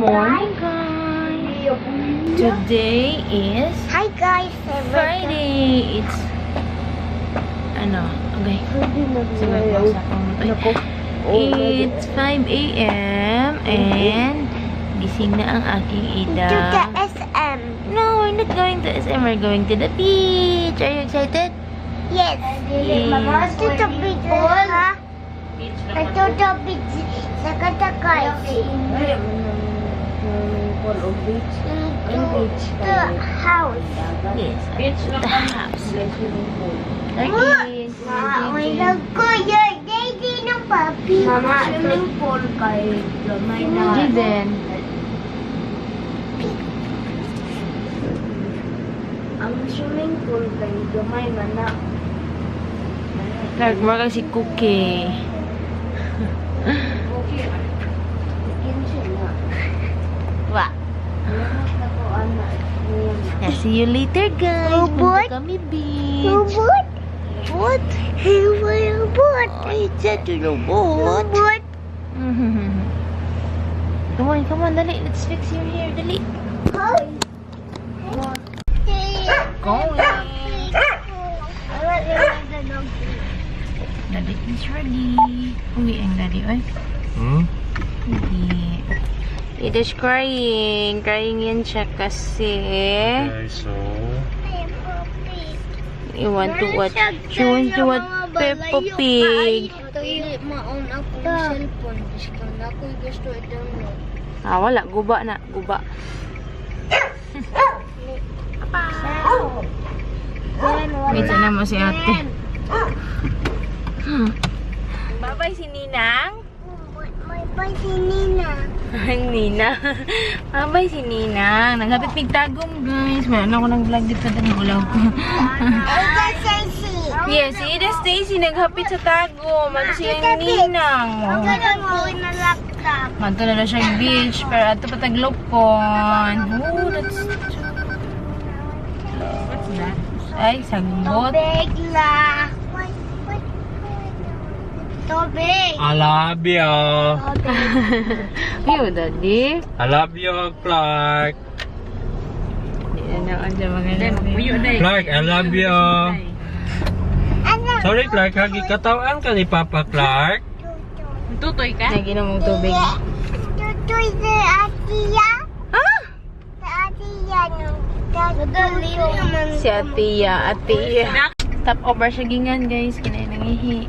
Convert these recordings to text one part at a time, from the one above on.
morning, guys. Today is Friday. It's okay. It's 5 a.m. and gising na ang aking ida. To the SM. No, we're not going to SM. We're going to the beach. Are you excited? Yes. Yes. To the beach, ha? To the beach. Sakatagay. To the house. Yes. The house. There is. Daddy ng papi. Mama, swimming pool kay gamay na. Jaden. Ang swimming pool kay gamay man na. Clark, marag si Cookie. Wah. Yeah, see you later, guys. Robot? Punta kami beach. Robot? What? Robot? I said to robot. Robot? Come on, dali. Let's fix your hair, dali. Going. Daddy is ready. Uwi ang daddy, oy. Hindi. It is crying. Crying yan siya kasi. Okay, so You want to watch? She wants to watch Peppa Pig. Ito yung maon akong cellphone. Discount ako gusto i-download. Ah, wala. Guba na. Guba. Wait, na mo si ate. Bye-bye si Ninang. May pa si Nina. Ang Nina. Bye-bye si Ninang. Naghapit pigtagom, guys. Meron ako ng vlog dito na ulaw ko. Yes, si Ida Stacy naghapit sa tagom. Ano siya yung Ninang. Ang ganda mo na laptop. Manto na siya yung beach. Pero ato pataglopon. Oh, that's... What's that? Ay, sagbot. Tubig la. Tubig. I love you. You, daddy. I love you, Clark. Yan ang dyan mga daddy. Clark, I love you. Sorry, Clark, hagi katawan ka ni Papa Clark. Tutoy ka? Naginom mong tubig. Tutoy sa atiya. Ah! Sa atiya nung Si Atiya. Top over siya gingan, guys. Kinain ng ihi.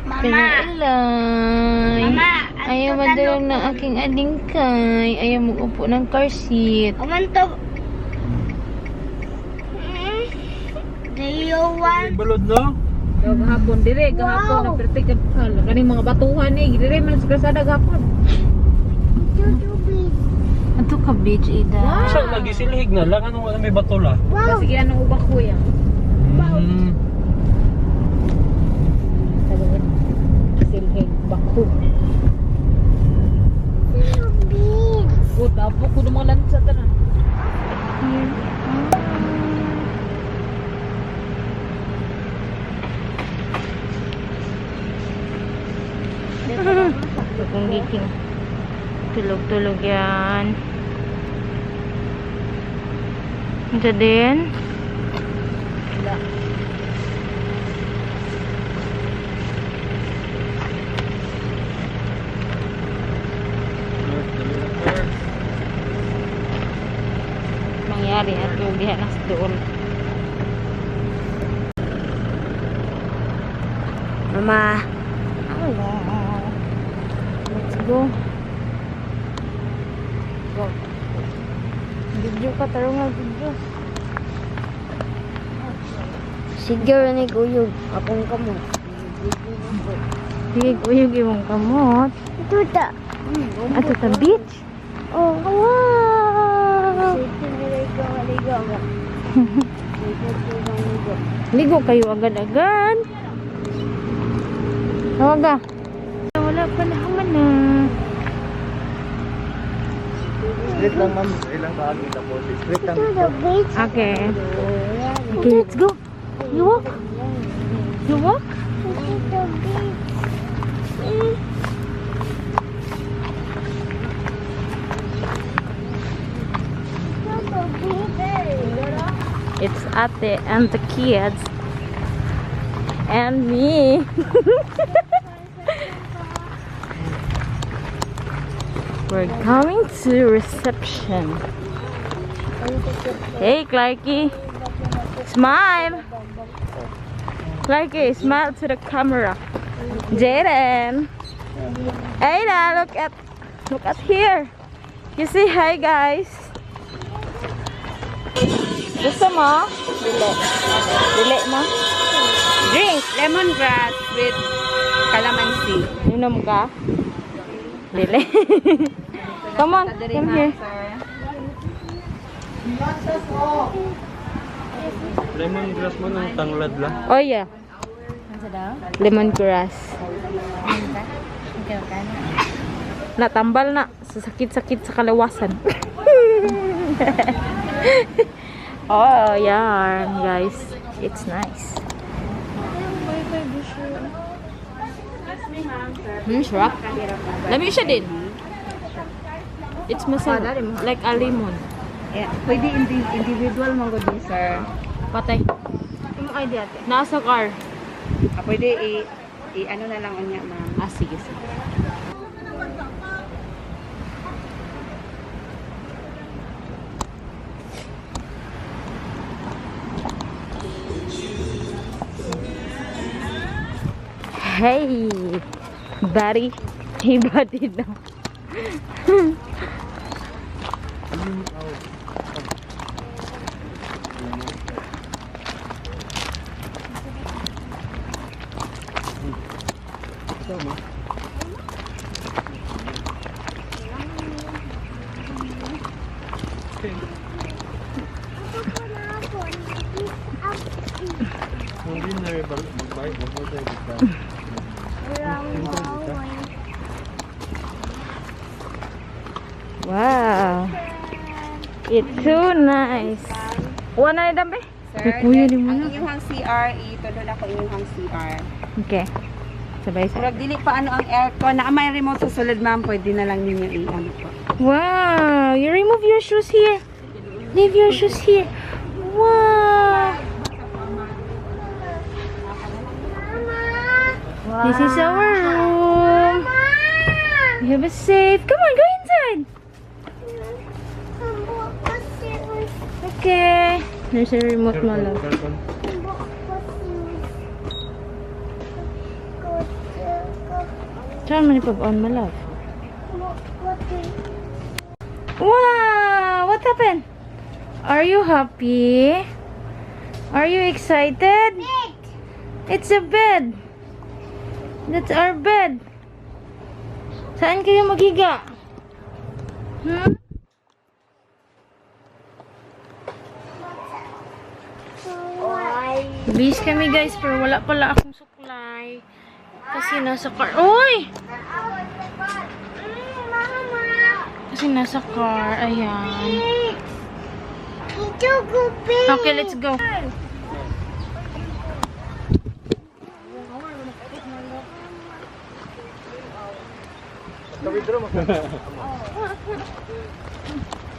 Pinaalay. Mama, Ayaw madalang ng aking alingkay. Ayaw mag-upo ng car seat. Aman to. Do you want? Balod, no? Gahapon dire, gahapon Wow. na perfect kaning mga batuhan ni dire man sa kalsada gahapon. Tubig. Ato ka beach, Ida. Siya, lagi silhig na lang. Anong may bato la? Wow. Sige anong ubak ko yan. Sabi silhig bako. Tubig. Good, apo ko dumalan sa tanan. Tukong giking. Tulog-tulog yan. Ito din. Mangyari at yung dihan na sa doon. Mama. Let's go. Go. Video ka, tarong nga video. Siguro ni Guyog. Akong kamot. Sige, kuyog yung kamot. Ito ta. Ato sa beach. Oh. Wow! Ligo kayo agad-agad. Tawaga. Wala pa na haman na. Straight lang, ma'am. Ilang kaagi tapos. Straight lang. To the beach. Okay. Okay, let's go. You walk. You walk. To the beach. It's Ate and the kids. And me. We're coming to reception. Hey, Clarky. Smile. Clarky, smile to the camera. Jaden. Ada, look at here. You say hi, guys. Gusto mo? Dili mo? Drink. Lemongrass with calamansi. Inom ka? Dili. Come on, come here. Lemongrass mo ng tanglad lang. Oh yeah. Lemongrass. Natambal na sa sakit-sakit sa kalawasan. Oh, yeah, guys. It's nice. Sarap. Lami siya din. It's masarap. Like a lemon. Yeah. Pwede individual mong din, sir. Patay. Yung idea ate. Nasa car. Pwede ano na lang niya, ma'am. Ah, sige, sige. Hey, buddy. Hey, buddy na. Wow, it's so nice. Wala na dambe? Sir, Kuya, di then, mo ang na. inyong CR, itulod ako inyong CR. Okay. Sabay Pero sa. dili pa ano ang aircon, na may remote sa sulod, ma'am, pwede na lang ninyo i-ano po. Wow, you remove your shoes here. Leave your shoes here. Wow. This is our room. We have a safe. Come on, go inside. Okay. There's a remote, my love. Saan man ipag-on, my love? Wow! What happened? Are you happy? Are you excited? It's a bed. That's our bed. Saan kayo maghiga? Hmm? Bis kami guys, pero wala pala akong supply. Kasi nasa car. Uy! Kasi nasa car. Ayan. Okay, let's go.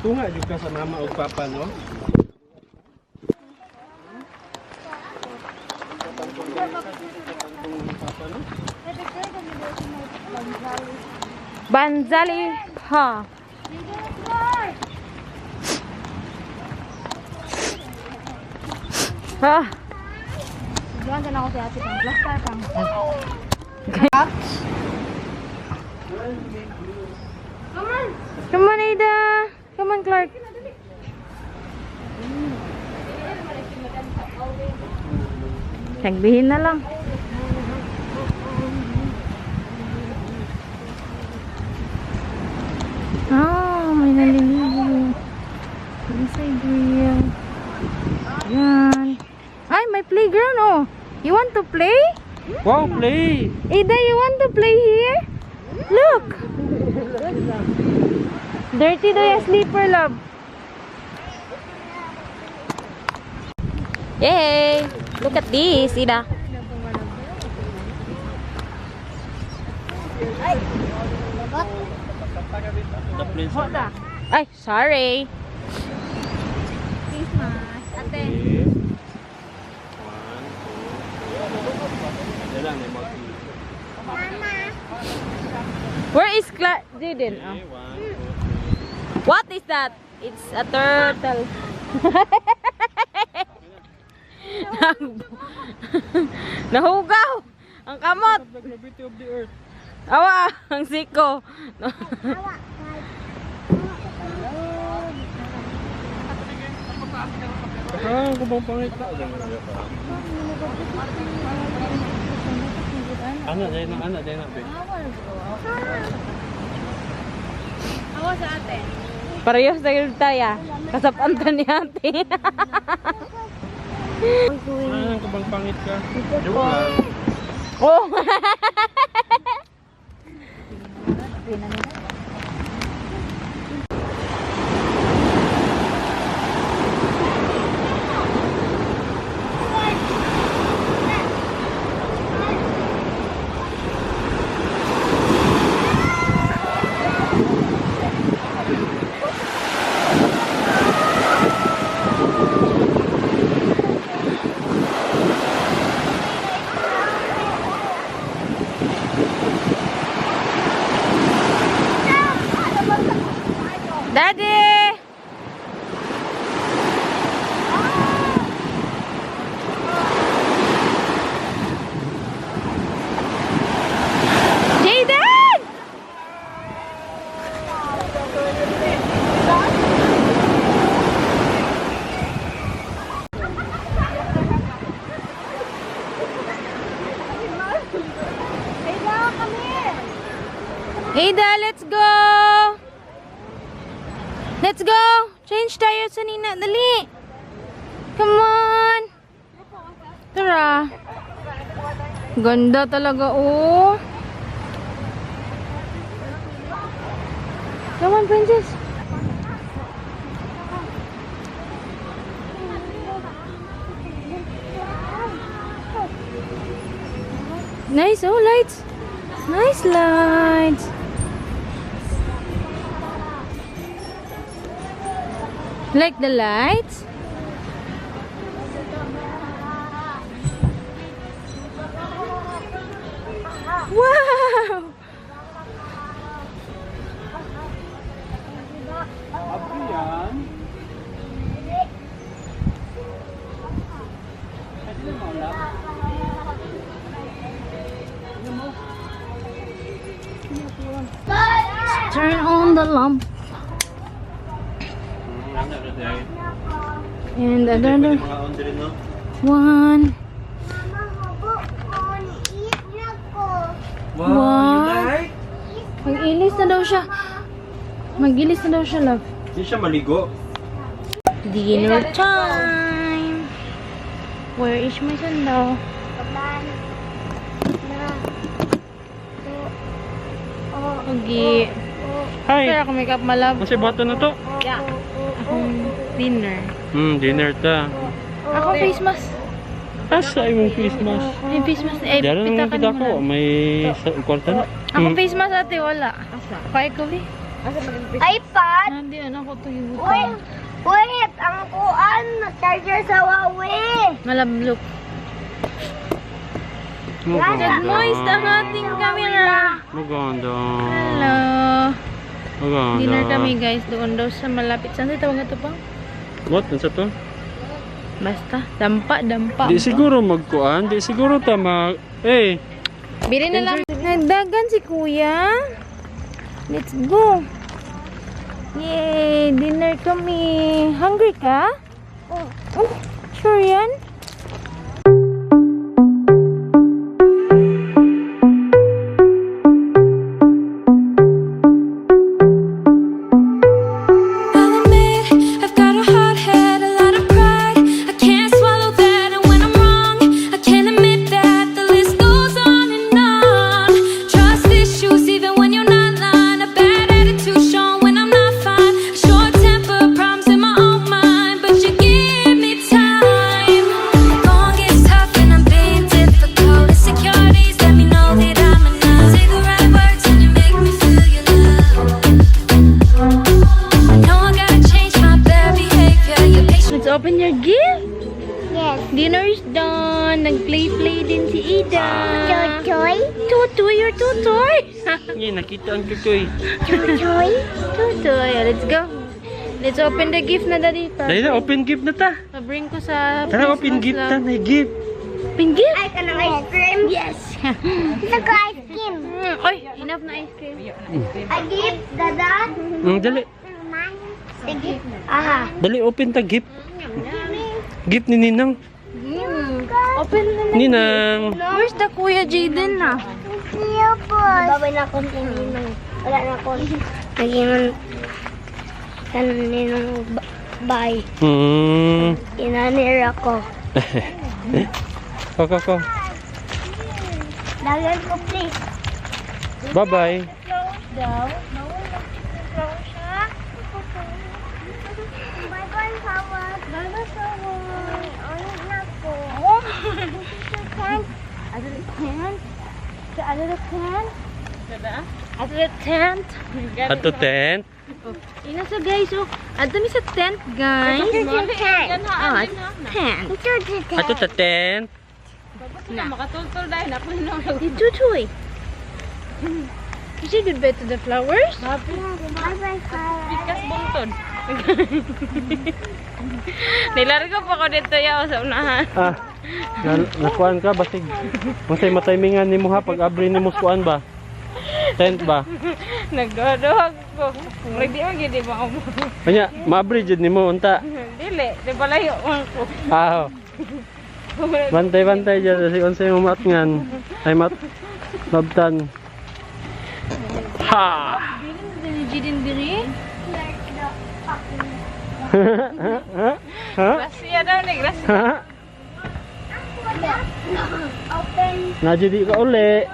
Tunga juga sa mama o papa, no? Banzali ha. Ah. Diyan din ako sa ate pang plaster pang. Come on, Ada. Come on, Clark. Sagbihin na lang. Oh, may naliligo. Inside grill. Yan. Ay, may playground, oh. You want to play? Wow, play! Ida, you want to play here? Look! Dirty daw yung sleeper, love. Yay! Look at this, Ida. Ay, sorry. Christmas. Ate. Where is Jaden? Oh. What is that? It's a turtle. Nahugaw ang kamot. Awa, ang siko. Kubang pangit na. Anak, dahil na. Awa sa ate. Parehas na yun tayo. Kasapantan ni ate. Kubang pangit ka. Joke lang. Oh. Daddy! Jaden! Ada, let's go! Let's go! Change tayo sa Nina. Dali! Come on! Tara! Ganda talaga, oh! Come on, princess! Nice, oh, lights! Nice lights! Like the lights? Wow! Turn on the lamp. And another one. Wow. Mag-ilis na daw siya. Mag-ilis na daw siya, love. Hindi siya maligo. Dinner time. Where is my sandal? Okay. Hi. Pero ako make up malab. Kasi bata na to. Yeah. Akong dinner. Dinner ta. Ako face mask. Asa imong Christmas? May face mask. Ay, Diyan pita naman ka kita ko. naman. May kwarta na. Ako face mask ate, wala. Kaya ko eh. iPad? Hindi, ano ko to yung Wait, ang kuan, charger sa Huawei. Malablok. Maganda. Moist ang ating camera. Maganda. Hello. Maganda. Dinner kami guys. Doon daw sa malapit. Saan sa tawag ito pa? What? Ano sa to? Basta. Dampa. Di siguro magkuan. Di siguro ta mag... Eh. Bili na lang. Nagdagan si kuya. Let's go. Yay! Dinner kami. Hungry ka? Oh, sure yan? Open your gift. Yes. Dinner is done. Nag-play din si Ida. Joy. Tutoy? Tutoy or tutoy? Ngayon, nakita ang tutoy. Tutoy? Tutoy. Let's go. Let's open the gift na daddy. Dahil na, open gift na ta. Pa-bring ko sa Tara, open gift ta. May gift. Open gift? Ay, kanang ice cream? Yes. Ito ka ice cream. Oy, enough na ice cream. A gift, dada? Dali. Sige. Aha. Dali, open ta gift. Gift ni Ninang. Open na na. Ninang. Where's the Kuya Jaden na? Babay na akong tininong. Wala na akong naging kaninong bye. Inanir ako. Ko. Dagan ko, please. Bye-bye. Daw. Bye-bye, Howard. Bye-bye, Howard. Ulit na po. A little tent. A little tent. A little tent. Ato tent. Ina sa guys, oh. Ato mi sa tent, guys. Oh, tent. Ato ta tent. Tutoy. You say goodbye to the flowers? Bye-bye, Howard. Nilargo pa ko dito yaw sa unahan. Nakuan ka basig. Unsay matimingan nimo ha pag abri nimo kuan ba? Tent ba? Nagdodohag ko. Ready man gid ba mo? Kanya, maabri jud nimo unta. Dili, di balayo man ko. Ah. Bantay dyan kasi unsay mo matngan. Ay mabtan. Ha! Jidin diri. Ha? Grasya daw ni grasya. Ha? Open. Najudi ka uli.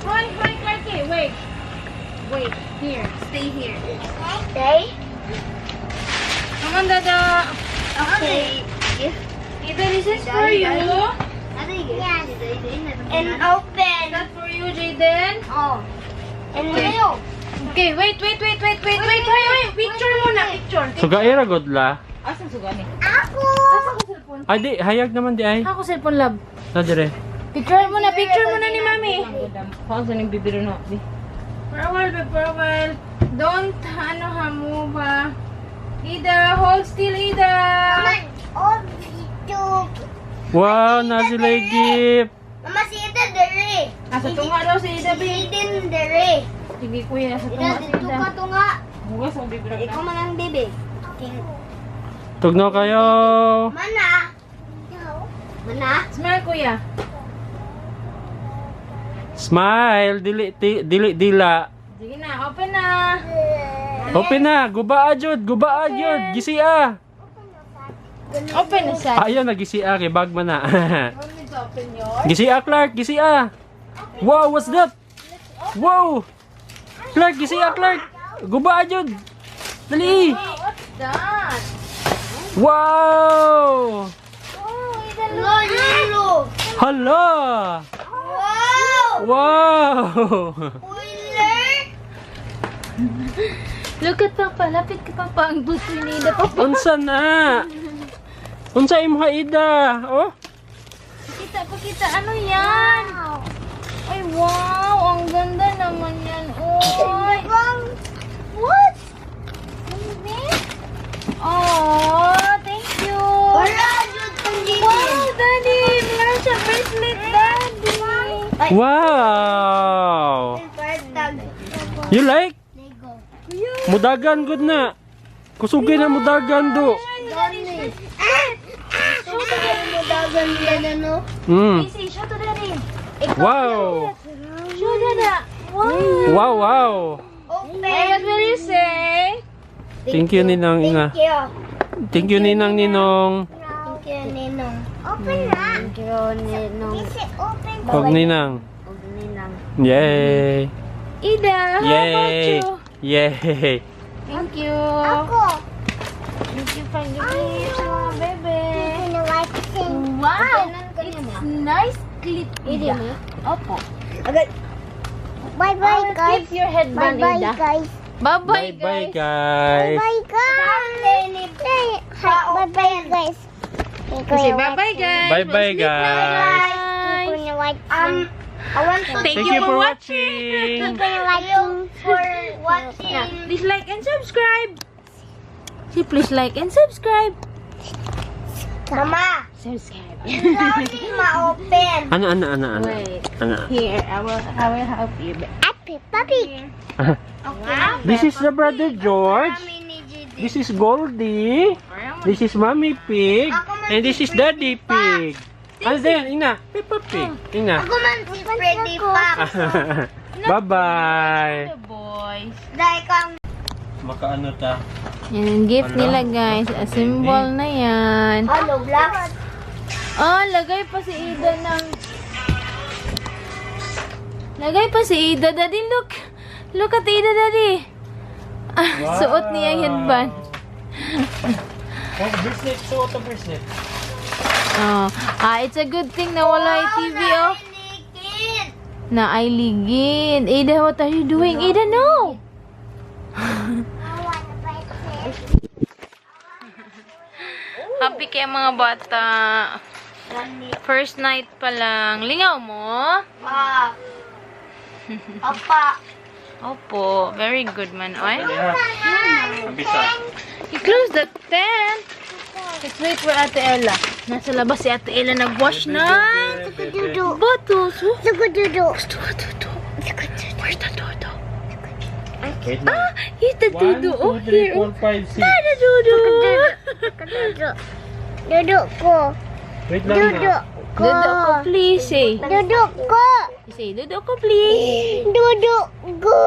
Hoy, Clarky, wait. Wait, here. Stay here. Stay. Come on, Dada. Okay. Ito, this is for you. Yes. And open. That's for you, Jaden. Oh. And you. Okay, wait. Picture muna, picture. Sugaira godla. Asan suga ni? Ako. Asa ko cellphone? Ay di hayag naman di ay. Ako cellphone, love. Na dire. Picture muna ni Mami. Pause na yung bibiro na. For a while. Don't, move ha. Ida, hold still, Ida. Oh, YouTube. Wow, na sila gift. Mama, si Ida dere. Asa tunga daw si Ida, Si babe. Ida dere. Sige, kuya, sa Ida, tunga si dito Ida. ka tunga. Bukas ang bibiro na. Ikaw man ang bebe. Tugno kayo. Mana? Mana? Smile, kuya. Smile, dili dila. Sige na, open na. Open na, guba ajud. Gisia. Open na siya. Ayan na gisia kay bag man na. Don't need to open yours. Gisia Clark, gisia. Wow, what's that? Wow. Clark, gisia Clark. Guba ajud. Dali. What's that? Wow. Oh, Ida, No, yellow. Hala. Wow. Wow. Wheeler. look at Papa. Lapit ka, Papa. Ang gusto ni Ida, Papa. Unsa na? Unsa imong Ida? Oh. Pakita. Ano yan? Ay, wow. Ang ganda naman yan. Oy. What? Oh, thank you. Wala, Jud, hindi. Wow, Daddy. Meron siya bracelet, Daddy. Wow. You like? Mudagan good na. Kusugay na mudagan do. Mudagan yan, ano? Easy, show to Daddy. Wow. Show Dada. Wow. Wow. Open. Hey, what will you say? Thank you Ninang Ina. Thank you. Thank you Ninang Ninong. Thank you, Ninong. Open na. Thank you, Ninong. This is open. Og Ninang. Ninang. Yay. Ida, how about Yay. you? Yay. Thank you. Ako. Thank you for the gift sa mga bebe. You like it? Wow! It's nice clip, Ida. Opo. Okay. Bye-bye, guys. Keep your headband, Bye-bye, Ida. guys. Bye-bye, Bye guys. guys. Bye, guys. Bye-bye, guys. Say bye-bye, guys. Bye-bye, Sleep na, guys. guys. watching. I want to Thank you for watching. for watching. Please like and subscribe. See, please like and subscribe. Mama, Subscribe. only ma-open. Ano? Wait. Ano? Here, I will help you. Happy puppy. Wow. This is the brother George. This is Goldie. This is Mommy Pig. And this is Daddy Pig. Ano din? Ina. Peppa Pig. Ina. Ako man si Freddy Fox. Bye-bye. The boys. Dahil kang Makaano ta? Yan ang gift nila, guys. A symbol na yan. hollow blocks. Oh, lagay pa si Ida ng... Lagay pa si Ida, Daddy. Look. Look at Ida, Daddy. Suot niya yung headband. Oh, bracelet. Suot ang bracelet. Oh. It's a good thing na wala yung TV, oh. Na ay ligid. Ida, what are you doing? Ida, no! Happy kayo mga bata. First night pa lang. Lingaw mo? Apa. Opo. Very good man. Oy. Kabisa. You close the tent. Let's wait for Ate Ella. Nasa labas si Ate Ella nag-wash ng bottles. Sugududu. Where's the dodo? Wait lang. Here's the dodo. Oh, 1, 2, 3, here. 4, 5, 6. Ah, the dodo. Duduk ko. Wait lang na. Duduk ko. Dodo ko, please. Say. Duduk ko. Say, dodo ko, please. Duduk ko.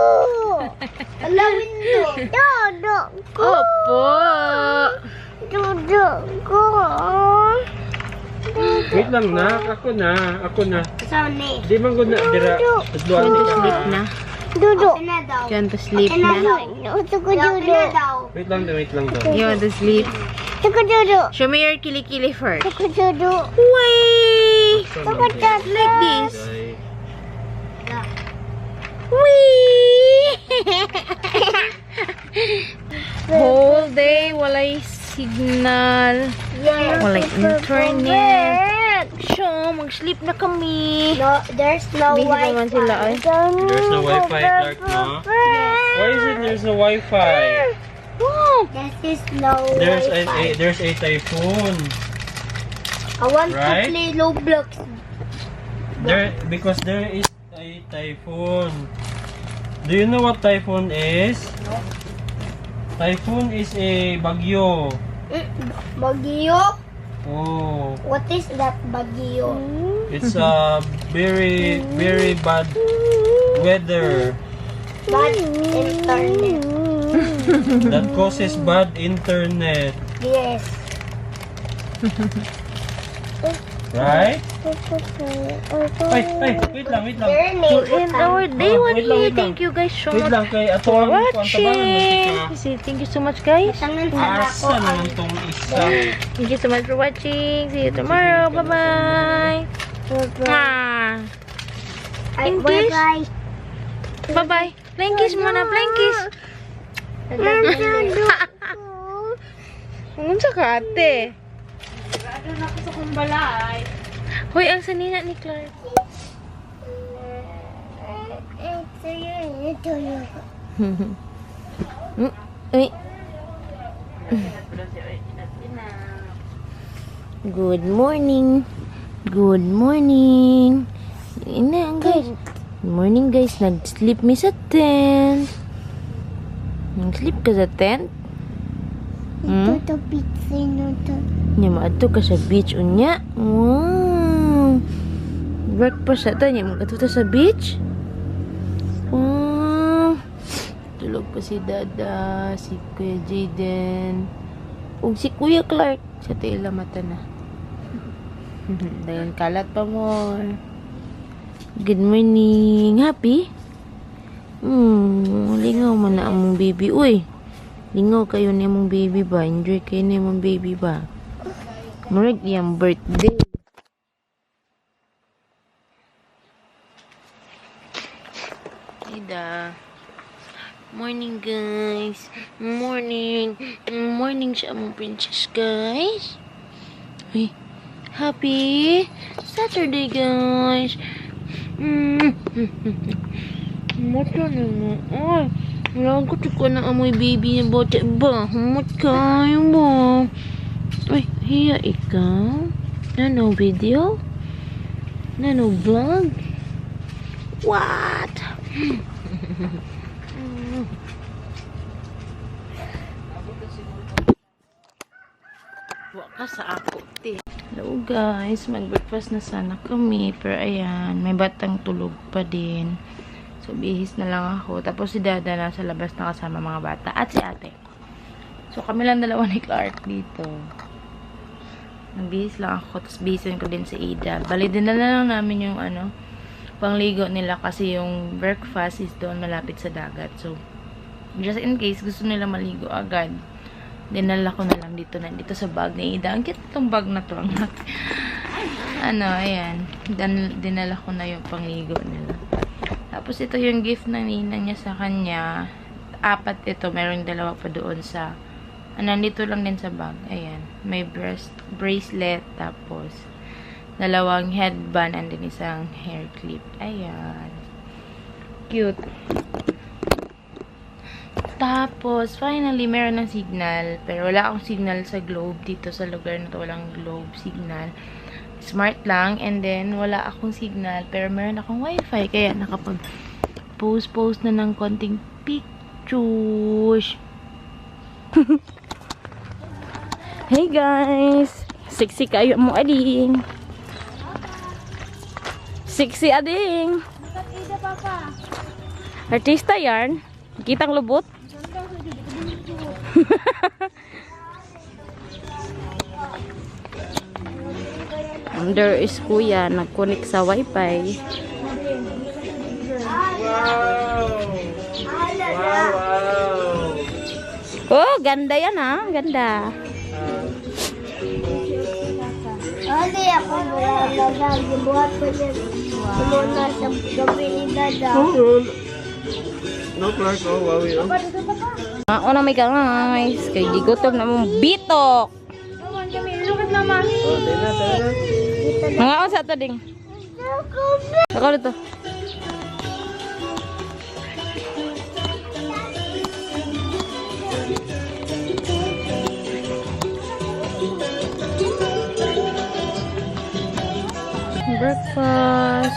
Alawin mo. Duduk ko. Opo. Duduk ko. Wait lang na. Ako na. Sani. Di man ko na dira. Adluan Going to ka. sleep na. Duduk. Na daw. Going to sleep Na na. daw. Sugududu. Wait lang daw. You want to sleep? Sugududu. Show me your kilikili first. Sugududu. Wait. Like this. Wee! Whole day, walay signal. Walay internet. Siya, mag-sleep na kami. No, there's no Busy pa man sila, ay. There's no Wi-Fi, Clark, no? Why is it there's no Wi-Fi? This is no There's a typhoon. I want Right? to play Roblox. Because there is a typhoon. Do you know what typhoon is? No. Typhoon is a bagyo. Bagyo? Oh, What is that bagyo? it's a very bad weather Bad internet. that causes bad internet, Yes. right? Ay, wait lang. To end our day, Oh, wait lang. Thank you guys so Wait much lang kay ato for ang watching. Say thank you so much, guys. Tangan sa Asa ako. naman tong isa. Thank you so much for watching. See you tomorrow. Bye-bye. Ah. English? Bye-bye. Bye-bye. Flying kiss muna. Flying kiss. Ang sa kate. Sigurado na ako sa kumbalay. Hoy, ang sanina ni Clark. Uy. Good morning. Good morning. Ina, guys. Good morning, guys. Nag-sleep mi sa tent. Nag-sleep ka sa tent? Ito pizza na to. Nya maadto ka sa beach unya. Wow. Work pa sa ta nya magatuta sa beach. Oh. Tulog pa si Dada, si Kuya Jaden, ug si Kuya Clark sa tila mata na. Dayon kalat pa mo. Good morning. Happy? Lingaw man na among baby. Uy. Lingaw kayo ni mong baby ba? Enjoy kayo ni mong baby ba? Murag iyang birthday. Ida. Morning, guys. Morning. Morning siya among princess, guys. Uy. Happy Saturday, guys. Mata na mo. Ay, wala ko ko na amoy baby niya bote ba? Humot kayo mo. Ay, hiya ikaw. Nano video? Nano vlog? What? Waka sa ako, te. Hello guys, mag-breakfast na sana kami. Pero ayan, may batang tulog pa din. So, bihis na lang ako. Tapos si Dada nasa labas na kasama mga bata. At si ate. So, kami lang dalawa ni Clark dito. Nagbihis lang ako. Tapos bihisin ko din si Ida. Bali, din na lang namin yung pangligo nila. Kasi yung breakfast is doon malapit sa dagat. So, just in case gusto nila maligo agad. Dinala ko na lang dito sa bag ni Ida. Ang cute itong bag na to. Ayan. Dinala ko na yung pangligo nila. Tapos ito yung gift na ninang niya sa kanya. 4 ito. Meron 2 pa doon sa nandito lang din sa bag. Ayan. May bracelet. Tapos 2 headband and din isang hair clip. Ayan. Cute. Tapos, finally, meron ng signal. Pero wala akong signal sa globe. Dito sa lugar na to, walang globe signal. Smart lang. And then, wala akong signal. Pero meron akong wifi. Kaya nakapag-post na ng konting pictures. Hey guys! Sexy kayo mo, ading. Sexy, ading. Artista yarn. Kitang lubot. There is kuya nag-connect sa wifi. Oh, ganda yan ha. Ganda. Ali, ako nagbuhat ko niya. Sumuna sa gabi ni Dada. No, Clark. Oh, wow. Ano may guys. Kay di gutom na mong bitok. Mga ako sa ito ding. Ako dito. Breakfast.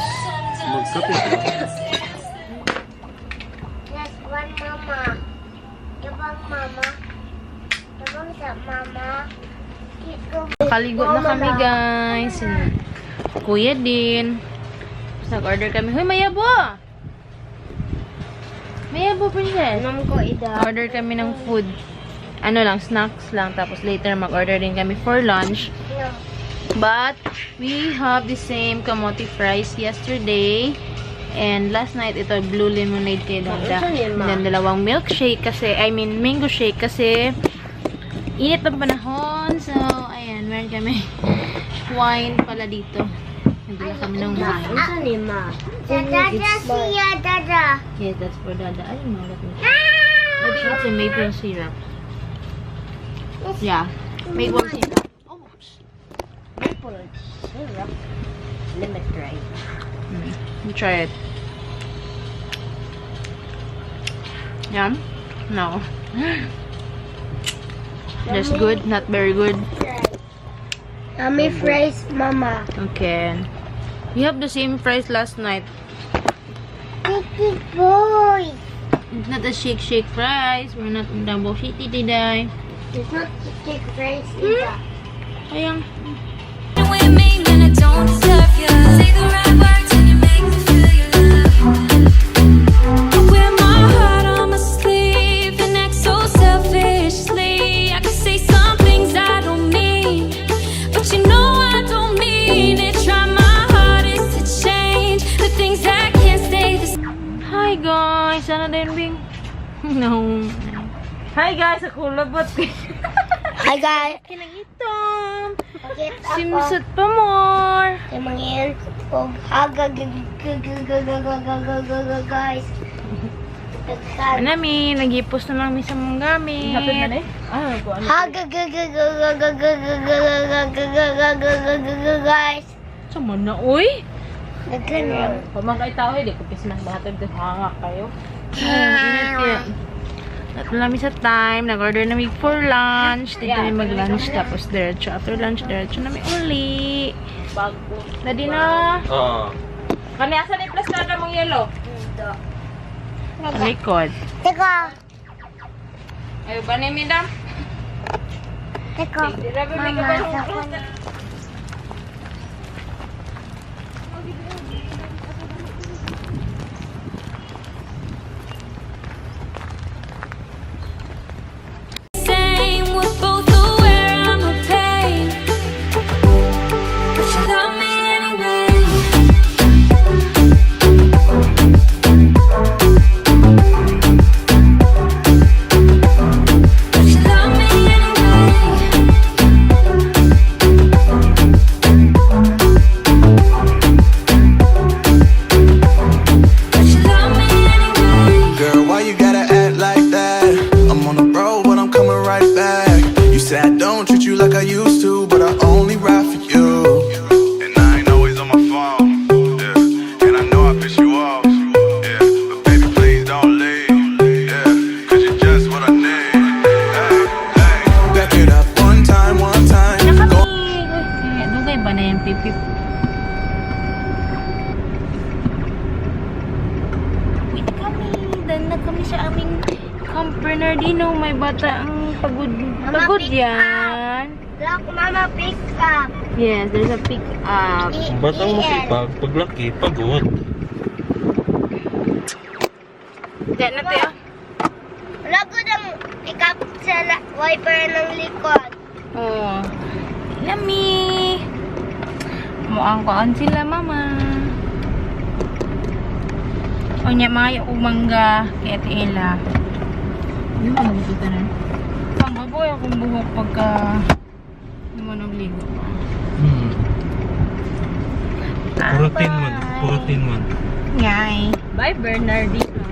Yes, one mama. Ibang mama. Ibang sa mama. Nakaligo na kami guys. Kuya din. Nag-order kami. Hoy, mayabo! Mayabo, princess. Mom ko ida. Order kami ng food. Snacks lang. Tapos later mag-order din kami for lunch. But we have the same kamote fries yesterday. And last night, ito blue lemonade kay Dada. And then 2 milkshake kasi, mango shake kasi init ang panahon. So, ayan, meron kami wine pala dito. Nagdala kami ng wine. Ano ni ma? Dada siya, Dada. Yes, that's for Dada. Ayun, malat mo. Maybe it's a maple syrup. Yeah, maple syrup. Maple syrup. Let me try. You try it. Yum? No. Just good, not very good. Yummy fries, mama. Okay. We have the same fries last night. Kitty boy. It's not a shake fries. We're not in double shitty today. It's not kitty fries, ida. Ayang. Hi guys, sana din Bing. No. Hi guys, ako labot. Hi guys. Kinagitom. Bakit Simsot pa more. Simangin. Oh, haga guys. Manami, nag-ipos na lang mi sa mong gamit. Hapit na eh. Ah, ko ano. Guys. Sama na, uy. Nagkano. Pamangkay tao di ko pismas bahatid de hanga kayo. At namin sa time, nag-order namin for lunch. Dito namin mag-lunch, tapos diretso. After lunch, diretso namin uli. Bago. Dadi na. Oo. Kani asa ni plastada mong yellow? Sa likod. Teka. Ayo ba ni midam? Teka. Mama, ako na. Same, we're both aware I'm a pain, but you love me anyway. But you love me anyway. But you love me anyway. Girl, why you gotta act like that? I'm on the road, but I'm coming right back. You say I don't treat you like I used to, but I only ride for you. And I ain't always on my phone, yeah. And I know I piss you off, yeah. But baby, please don't leave, yeah. Cause you're just what I need. Hey, hey. Back it up one time, Go. Kaya dugay ba na yung pipip? Wait kami. Dahil na kami sa aming Camp Bernardino. May bata ang pagod. Pagod yan. Look, Mama, pick up. Yes, there's a pick up. Ang batang masipag, paglaki, pagod. Diyan na tayo. Lago ng pick up sa wiper ng likod. Oh. Lami. Muang sila, mama. O niya, mga umangga. Kaya tiila. Yung ano dito na. Ang baboy akong buhok pagka naman nagligo. Puratin man. Ngay. Bye Bernardino.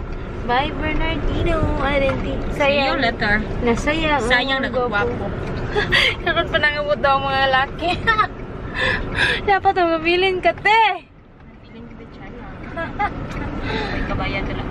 Bye, Bernardino. Identity. See you later. Nasaya. Sayang nagagwapo. Karoon pa nangabot daw ang mga laki. Dapat ang mabilin ka, te. Feeling kita China. May kabayan ka lang.